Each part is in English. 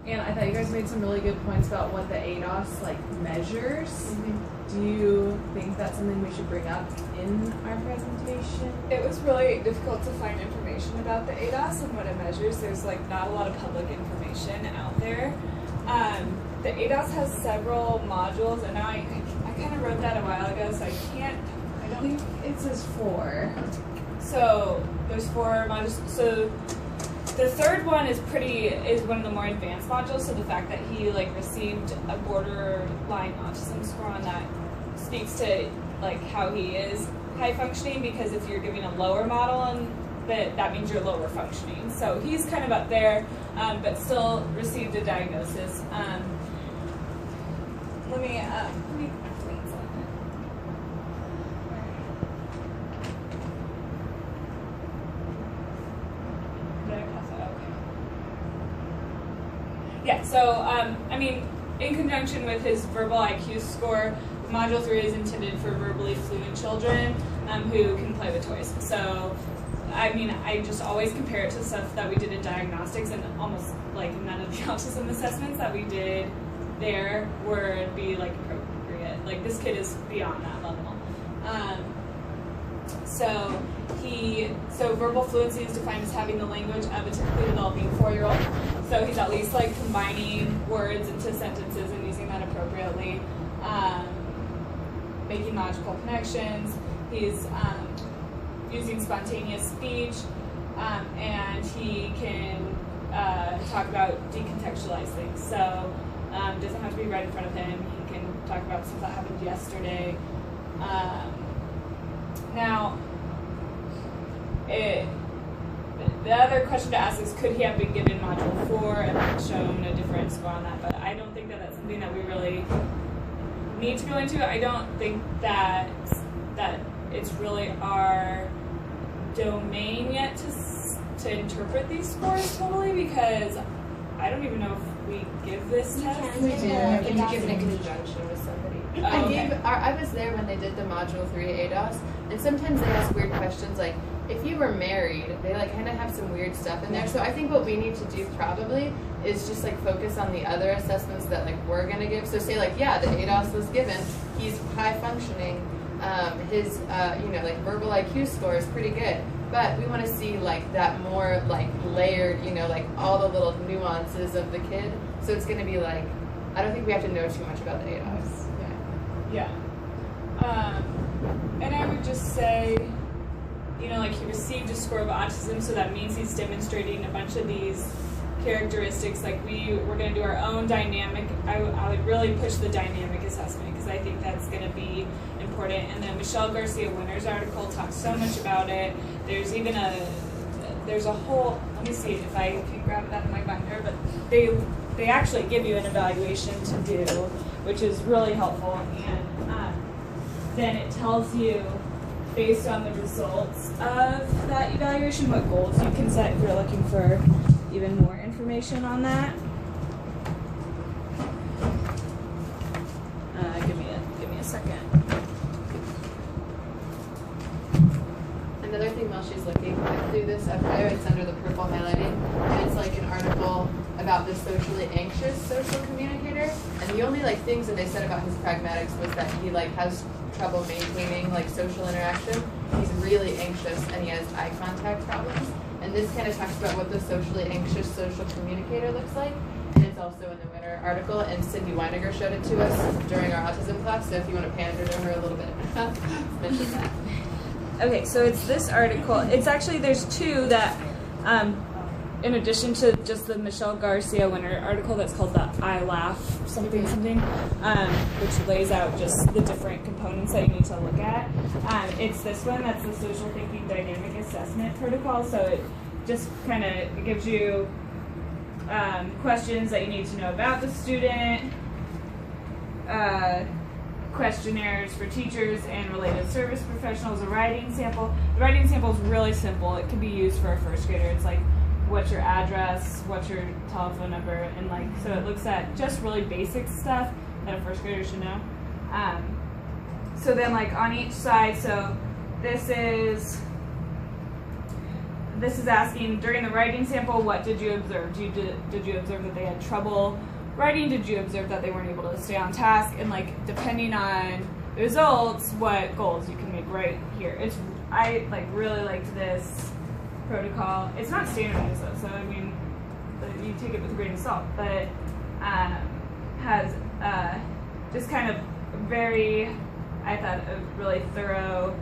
And I thought you guys made some really good points about what the ADOS measures. Do you think that's something we should bring up in our presentation? It was really difficult to find information about the ADOS and what it measures. There's not a lot of public information out there. The ADOS has several modules, and I kind of wrote that a while ago, so I don't think it says 4. So there's 4 modules. So the third one is one of the more advanced modules. So the fact that he received a borderline autism score on that speaks to how he is high functioning, because if you're giving a lower model, and that means you're lower functioning. So he's kind of up there, but still received a diagnosis. Let me please on it. Did I pass it? Okay. Yeah. So I mean, in conjunction with his verbal IQ score, Module 3 is intended for verbally fluent children who can play with toys. So, I mean, I just always compare it to stuff that we did in diagnostics, and almost none of the autism assessments that we did there would be appropriate. This kid is beyond that level. So verbal fluency is defined as having the language of a typically developing 4-year-old. So he's at least combining words into sentences and using that appropriately. Making logical connections. He's using spontaneous speech, and he can talk about decontextualized things. So doesn't have to be right in front of him. He can talk about stuff that happened yesterday. Now, the other question to ask is, could he have been given Module 4 and shown a different score on that? But I don't think that that's something that we really need to go into. I don't think that it's really our domain yet to interpret these scores totally, because I don't even know if we give this test. We do. You give it in conjunction with somebody. Oh, okay. I was there when they did the Module 3 ADOS, and sometimes they ask weird questions like, if you were married, they kind of have some weird stuff in there. So I think what we need to do probably is just focus on the other assessments that we're gonna give. So say yeah, the ADOS was given, he's high functioning, his verbal IQ score is pretty good, but we want to see that more layered, all the little nuances of the kid. So it's gonna be I don't think we have to know too much about the ADOS. Yeah. And I would just say, he received a score of autism, so that means he's demonstrating a bunch of these characteristics. We're going to do our own dynamic. I would really push the dynamic assessment, because I think that's going to be important. And then Michelle Garcia Winter's article talks so much about it. There's even there's a whole, let me see if I can grab that in my binder, but they actually give you an evaluation to do, which is really helpful. And then it tells you, based on the results of that evaluation, what goals you can set if you're looking for even more information on that. Give me a second. Another thing while she's looking through this up there, it's under the purple highlighting, and it's an article about the socially anxious social communicator, and the only things that they said about his pragmatics was that he has trouble maintaining social interaction. He's really anxious and he has eye contact problems. And this kind of talks about what the socially anxious social communicator looks like. And it's also in the Winter article, and Cindy Weiniger showed it to us during our autism class, so if you want to pander to her a little bit, mention that. Okay, so it's this article. It's actually, there's two that, in addition to just the Michelle Garcia Winter article that's called the I Laugh something, which lays out just the different components that you need to look at. It's this one that's the Social Thinking Dynamic Assessment Protocol. So it just kind of gives you questions that you need to know about the student, questionnaires for teachers and related service professionals, a writing sample. The writing sample is really simple. It can be used for a first grader. It's what's your address, what's your telephone number, and so it looks at just really basic stuff that a first grader should know. So then on each side, so this is this is asking, during the writing sample, what did you observe? Did you observe that they had trouble writing? Did you observe that they weren't able to stay on task? And like, depending on the results, what goals you can make right here. I like really liked this protocol. It's not standardized though, so I mean, you take it with a grain of salt, but has just kind of very, I thought, a really thorough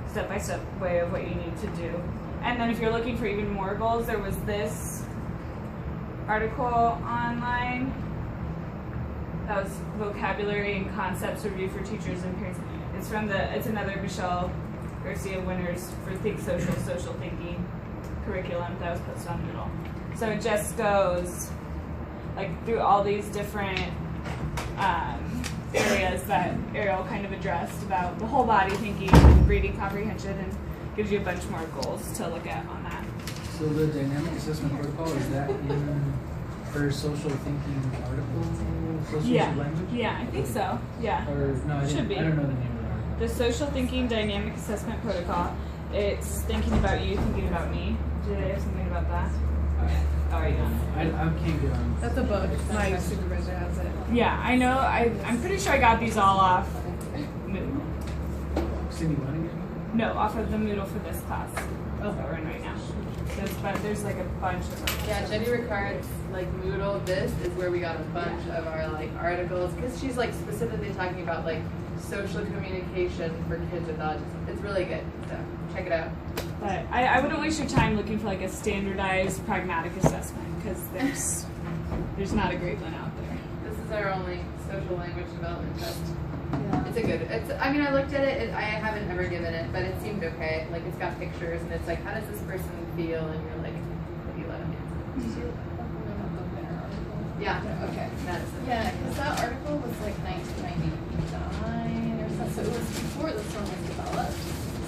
step-by-step way of what you need to do. And then if you're looking for even more goals, there was this article online that was vocabulary and concepts review for teachers and parents. It's another Michelle Garcia Winners for Think Social Thinking curriculum that was posted on Moodle. So it just goes like through all these different areas that Ariel kind of addressed about the whole body thinking and reading comprehension, and gives you a bunch more goals to look at on that. So the dynamic assessment protocol, is that in her social thinking article? Social language? Yeah, I think so. Yeah. Or no, I don't know the name of the article. The Social Thinking Dynamic Assessment Protocol. It's thinking about you, thinking about me. Did I have something about that? Oh, are you on it? I can't get on. That's a book. My supervisor has it. Yeah, I know. I'm pretty sure I got these all off Moodle. Cindy, want to get No, off of the Moodle for this class that we're in right now. There's like a bunch of them. Yeah, Jenny Ricard's like Moodle. This is where we got a bunch of our like articles, because she's like specifically talking about like social communication for kids with autism. It's really good, so check it out. But I wouldn't waste your time looking for like a standardized pragmatic assessment, because there's not a great one out there. This is our only social language development test. Yeah. It's a good. I mean, I looked at it. I haven't ever given it, but it seemed okay. Like it's got pictures, and it's like, how does this person feel? And you're like, what do you let them answer? Yeah. Okay. That is it. Yeah, because that article was like 1999 or something, so it was before this one was developed.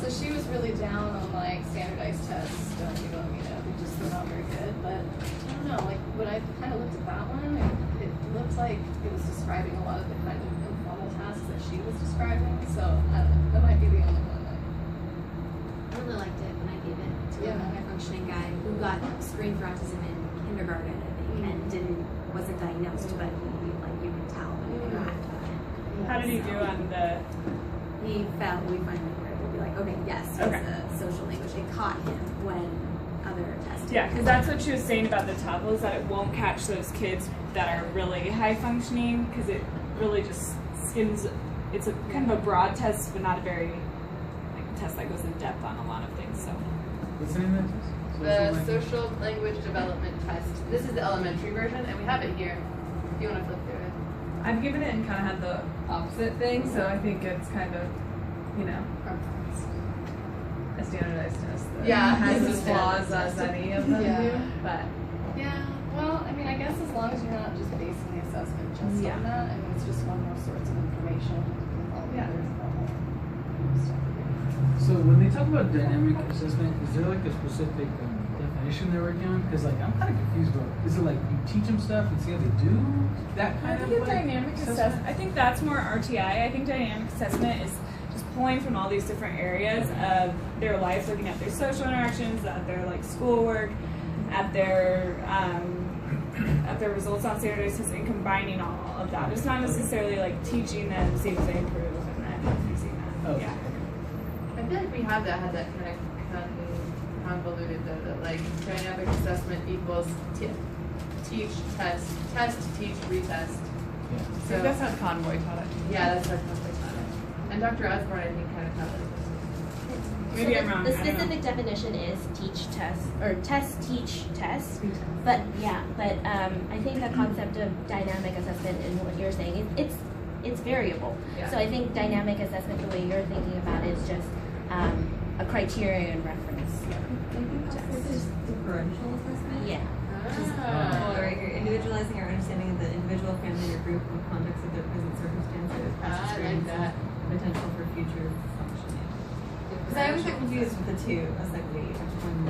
So she was really down on like standardized tests, don't do them, you know, they're not very good. But I don't know, like when I kind of looked at that one, it looked like it was describing a lot of the kind of informal tasks that she was describing. So I don't know, that might be the only one that. I really liked it when I gave it to a Yeah. high functioning guy who got screened for autism in kindergarten, I think, and wasn't diagnosed, but he, like you could tell when you interacted with him. How did he do on the? We finally were able to be like, okay, yes, it's a social language. It caught him when other tests. Yeah, because that's what she was saying about the TOEFL, is that it won't catch those kids that are really high functioning, because it really just skims. It's a kind of a broad test, but not a very test that goes in depth on a lot of things. So. What's the name of that? The social language development test. This is the elementary version, and we have it here. If you want to flip through it. I've given it and kind of had the opposite thing, so I think it's kind of, you know, a standardized test that has as flaws as any of them do. But Yeah, well, I mean, I guess as long as you're not just basing the assessment just on that, I mean, it's just one more source of information. So when they talk about dynamic assessment, is there like a specific definition they're working on? Because like I'm kind of confused about. Is it like you teach them stuff and see how they do that kind of like dynamic assessment. I think that's more RTI. I think dynamic assessment is just pulling from all these different areas of their life, looking at their social interactions, at their like schoolwork, at their results on standardized tests, and combining all of that. It's not necessarily like teaching them, see if they improve, and then using that. Oh. Yeah. I feel like we have had that kind of convoluted though, that like dynamic assessment equals teach, test, teach, retest. Yeah. So that's how Convoy taught it. yeah, that's what Convoy taught it. And Dr. Osborne, I think, kind of taught it. Maybe I'm wrong. The I don't know. specific definition is teach, test, or test, teach, test. But I think the concept of dynamic assessment and what you're saying, it's variable. Yeah. So I think dynamic assessment, the way you're thinking about it, is just a criterion reference. This is differential assessment. Yeah. Ah. Or you're individualizing our understanding of the individual, family, or group in the context of their present circumstances, past I like experience, that. potential for future functioning. Because I always get confused with the two. I was like, wait, which one?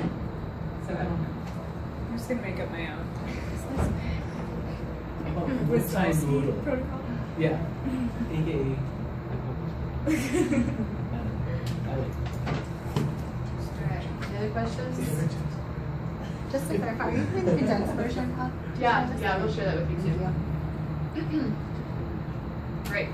So I don't know. I'm just gonna make up my own. With time Moodle. Protocol. Yeah. AKA. I like. Alright, any other questions? Just to clarify, are you doing the condensed version of? Yeah, we'll share that with you too. Thank you. Break.